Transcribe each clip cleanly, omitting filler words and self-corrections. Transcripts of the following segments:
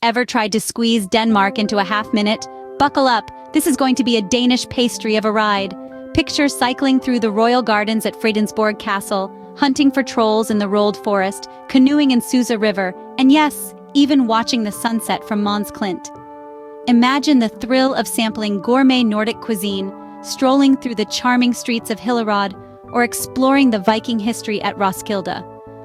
Ever tried to squeeze Denmark into a half minute? Buckle up, this is going to be a Danish pastry of a ride. Picture cycling through the royal gardens at Fredensborg Castle, hunting for trolls in the rolled forest, canoeing in Susa River, and yes, even watching the sunset from Mons Klint. Imagine the thrill of sampling gourmet Nordic cuisine, strolling through the charming streets of Hillerød, or exploring the Viking history at Roskilde.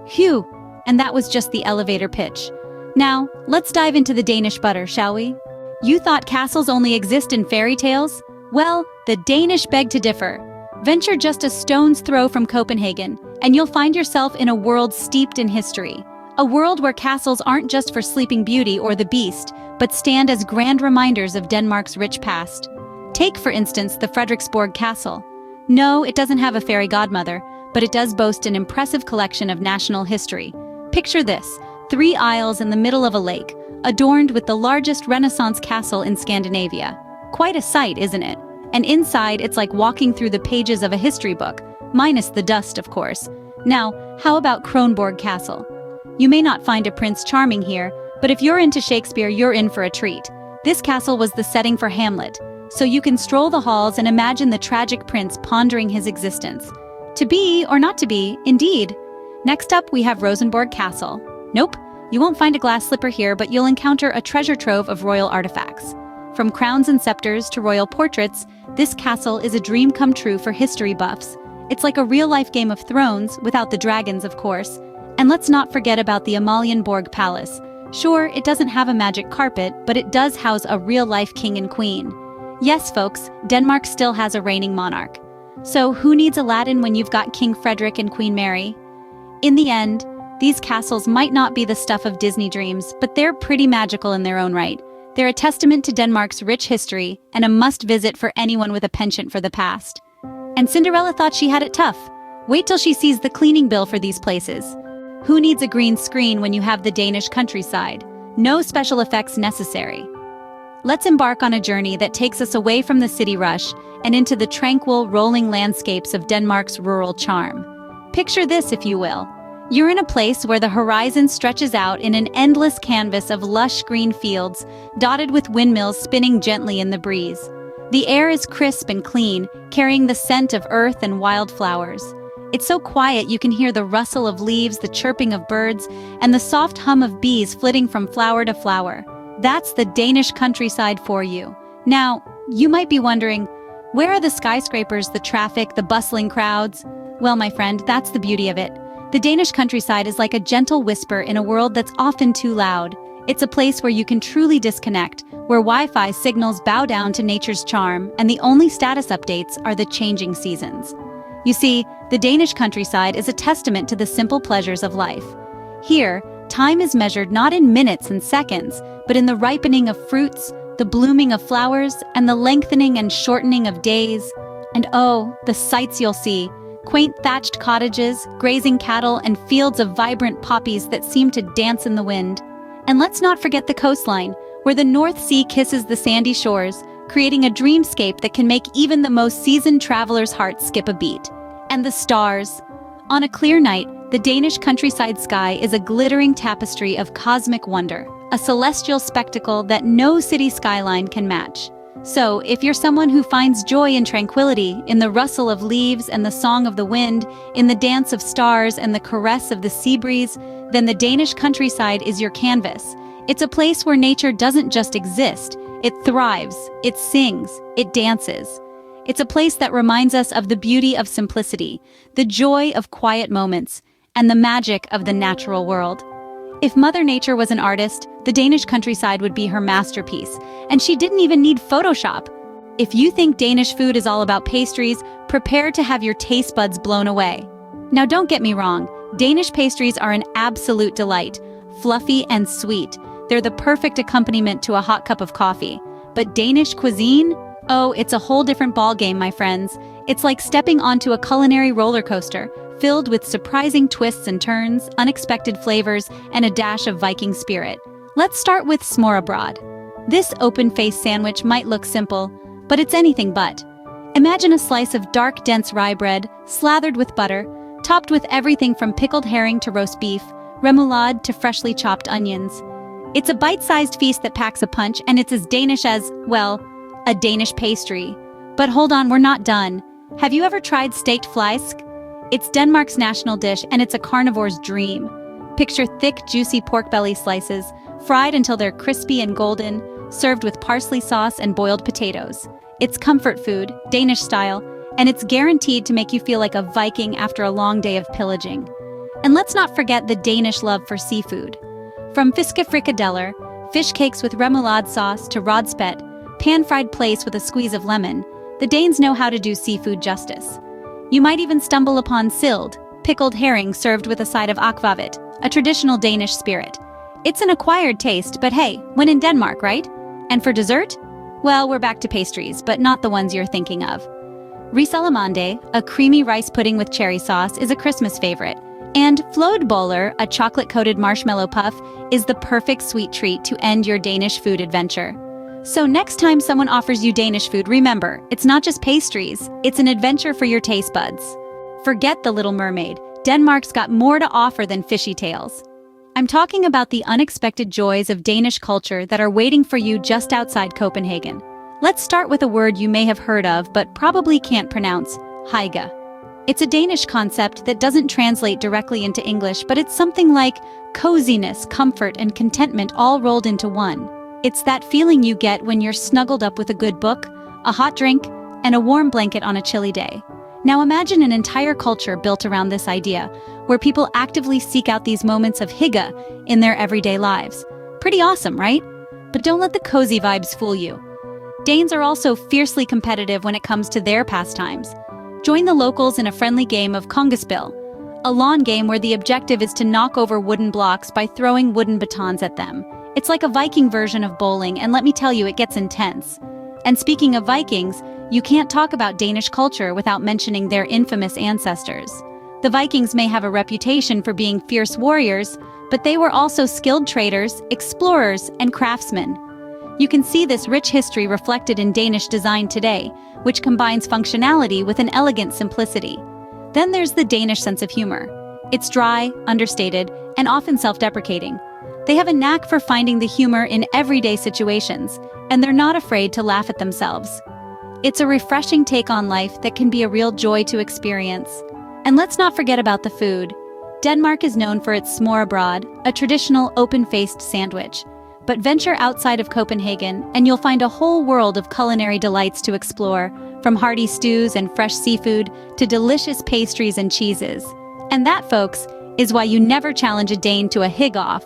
Phew, and that was just the elevator pitch. Now, let's dive into the Danish butter, shall we? You thought castles only exist in fairy tales? Well, the Danish beg to differ. Venture just a stone's throw from Copenhagen, and you'll find yourself in a world steeped in history. A world where castles aren't just for Sleeping Beauty or the Beast, but stand as grand reminders of Denmark's rich past. Take, for instance, the Frederiksborg Castle. No, it doesn't have a fairy godmother, but it does boast an impressive collection of national history. Picture this, 3 aisles in the middle of a lake, adorned with the largest Renaissance castle in Scandinavia. Quite a sight, isn't it? And inside, it's like walking through the pages of a history book, minus the dust, of course. Now, how about Kronborg Castle? You may not find a Prince Charming here, but if you're into Shakespeare, you're in for a treat. This castle was the setting for Hamlet, so you can stroll the halls and imagine the tragic prince pondering his existence. To be or not to be, indeed. Next up, we have Rosenborg Castle. Nope, you won't find a glass slipper here, but you'll encounter a treasure trove of royal artifacts. From crowns and scepters to royal portraits, this castle is a dream come true for history buffs. It's like a real-life Game of Thrones, without the dragons, of course. And let's not forget about the Amalienborg Palace. Sure, it doesn't have a magic carpet, but it does house a real-life king and queen. Yes, folks, Denmark still has a reigning monarch. So who needs Aladdin when you've got King Frederick and Queen Mary? In the end, these castles might not be the stuff of Disney dreams, but they're pretty magical in their own right. They're a testament to Denmark's rich history and a must-visit for anyone with a penchant for the past. And Cinderella thought she had it tough. Wait till she sees the cleaning bill for these places. Who needs a green screen when you have the Danish countryside? No special effects necessary. Let's embark on a journey that takes us away from the city rush and into the tranquil, rolling landscapes of Denmark's rural charm. Picture this, if you will. You're in a place where the horizon stretches out in an endless canvas of lush green fields, dotted with windmills spinning gently in the breeze. The air is crisp and clean, carrying the scent of earth and wildflowers. It's so quiet you can hear the rustle of leaves, the chirping of birds, and the soft hum of bees flitting from flower to flower. That's the Danish countryside for you. Now, you might be wondering, where are the skyscrapers, the traffic, the bustling crowds? Well, my friend, that's the beauty of it. The Danish countryside is like a gentle whisper in a world that's often too loud. It's a place where you can truly disconnect, where Wi-Fi signals bow down to nature's charm, and the only status updates are the changing seasons. You see, the Danish countryside is a testament to the simple pleasures of life. Here, time is measured not in minutes and seconds, but in the ripening of fruits, the blooming of flowers, and the lengthening and shortening of days. And oh, the sights you'll see. Quaint thatched cottages, grazing cattle, and fields of vibrant poppies that seem to dance in the wind. And let's not forget the coastline, where the North Sea kisses the sandy shores, creating a dreamscape that can make even the most seasoned traveler's heart skip a beat. And the stars. On a clear night, the Danish countryside sky is a glittering tapestry of cosmic wonder, a celestial spectacle that no city skyline can match. So, if you're someone who finds joy in tranquility, in the rustle of leaves and the song of the wind, in the dance of stars and the caress of the sea breeze, then the Danish countryside is your canvas. It's a place where nature doesn't just exist, it thrives, it sings, it dances. It's a place that reminds us of the beauty of simplicity, the joy of quiet moments, and the magic of the natural world. If Mother Nature was an artist, the Danish countryside would be her masterpiece, and she didn't even need Photoshop. If you think Danish food is all about pastries, prepare to have your taste buds blown away. Now don't get me wrong, Danish pastries are an absolute delight, fluffy and sweet. They're the perfect accompaniment to a hot cup of coffee. But Danish cuisine? Oh, it's a whole different ballgame, my friends. It's like stepping onto a culinary roller coaster, filled with surprising twists and turns, unexpected flavors, and a dash of Viking spirit. Let's start with smørrebrød. This open-faced sandwich might look simple, but it's anything but. Imagine a slice of dark, dense rye bread, slathered with butter, topped with everything from pickled herring to roast beef, remoulade to freshly chopped onions. It's a bite-sized feast that packs a punch, and it's as Danish as, well, a Danish pastry. But hold on, we're not done. Have you ever tried staked flæsk? It's Denmark's national dish, and it's a carnivore's dream. Picture thick, juicy pork belly slices, fried until they're crispy and golden, served with parsley sauce and boiled potatoes. It's comfort food, Danish style, and it's guaranteed to make you feel like a Viking after a long day of pillaging. And let's not forget the Danish love for seafood. From fiske frikadeller, fish cakes with remoulade sauce, to rodspet, pan-fried plaice with a squeeze of lemon, the Danes know how to do seafood justice. You might even stumble upon sild, pickled herring served with a side of akvavit, a traditional Danish spirit. It's an acquired taste, but hey, when in Denmark, right? And for dessert? Well, we're back to pastries, but not the ones you're thinking of. Risalamande, a creamy rice pudding with cherry sauce, is a Christmas favorite. And flødeboller, a chocolate-coated marshmallow puff, is the perfect sweet treat to end your Danish food adventure. So next time someone offers you Danish food, remember, it's not just pastries, it's an adventure for your taste buds. Forget The Little Mermaid. Denmark's got more to offer than fishy tales. I'm talking about the unexpected joys of Danish culture that are waiting for you just outside Copenhagen. Let's start with a word you may have heard of but probably can't pronounce, hygge. It's a Danish concept that doesn't translate directly into English, but it's something like coziness, comfort, and contentment all rolled into one. It's that feeling you get when you're snuggled up with a good book, a hot drink, and a warm blanket on a chilly day. Now imagine an entire culture built around this idea, where people actively seek out these moments of hygge in their everyday lives. Pretty awesome, right? But don't let the cozy vibes fool you. Danes are also fiercely competitive when it comes to their pastimes. Join the locals in a friendly game of kongespill, a lawn game where the objective is to knock over wooden blocks by throwing wooden batons at them. It's like a Viking version of bowling, and let me tell you, it gets intense. And speaking of Vikings, you can't talk about Danish culture without mentioning their infamous ancestors. The Vikings may have a reputation for being fierce warriors, but they were also skilled traders, explorers, and craftsmen. You can see this rich history reflected in Danish design today, which combines functionality with an elegant simplicity. Then there's the Danish sense of humor. It's dry, understated, and often self-deprecating. They have a knack for finding the humor in everyday situations, and they're not afraid to laugh at themselves. It's a refreshing take on life that can be a real joy to experience. And let's not forget about the food. Denmark is known for its smørrebrød, a traditional open-faced sandwich. But venture outside of Copenhagen, and you'll find a whole world of culinary delights to explore, from hearty stews and fresh seafood to delicious pastries and cheeses. And that, folks, is why you never challenge a Dane to a hygge-off.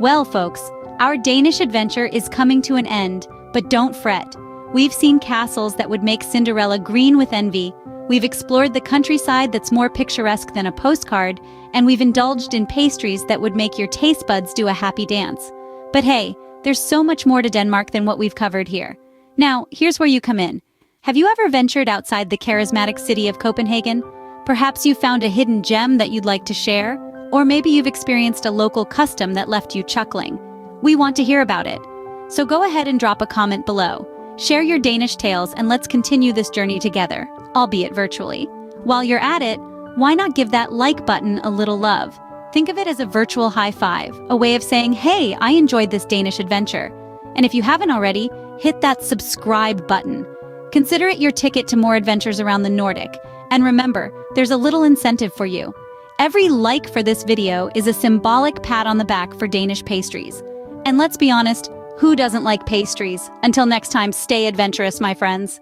Well, folks, our Danish adventure is coming to an end, but don't fret. We've seen castles that would make Cinderella green with envy. We've explored the countryside that's more picturesque than a postcard, and we've indulged in pastries that would make your taste buds do a happy dance. But hey, there's so much more to Denmark than what we've covered here. Now, here's where you come in. Have you ever ventured outside the charismatic city of Copenhagen? Perhaps you found a hidden gem that you'd like to share? Or maybe you've experienced a local custom that left you chuckling. We want to hear about it. So go ahead and drop a comment below. Share your Danish tales and let's continue this journey together, albeit virtually. While you're at it, why not give that like button a little love? Think of it as a virtual high five, a way of saying, hey, I enjoyed this Danish adventure. And if you haven't already, hit that subscribe button. Consider it your ticket to more adventures around the Nordic. And remember, there's a little incentive for you. Every like for this video is a symbolic pat on the back for Danish pastries. And let's be honest, who doesn't like pastries? Until next time, stay adventurous, my friends.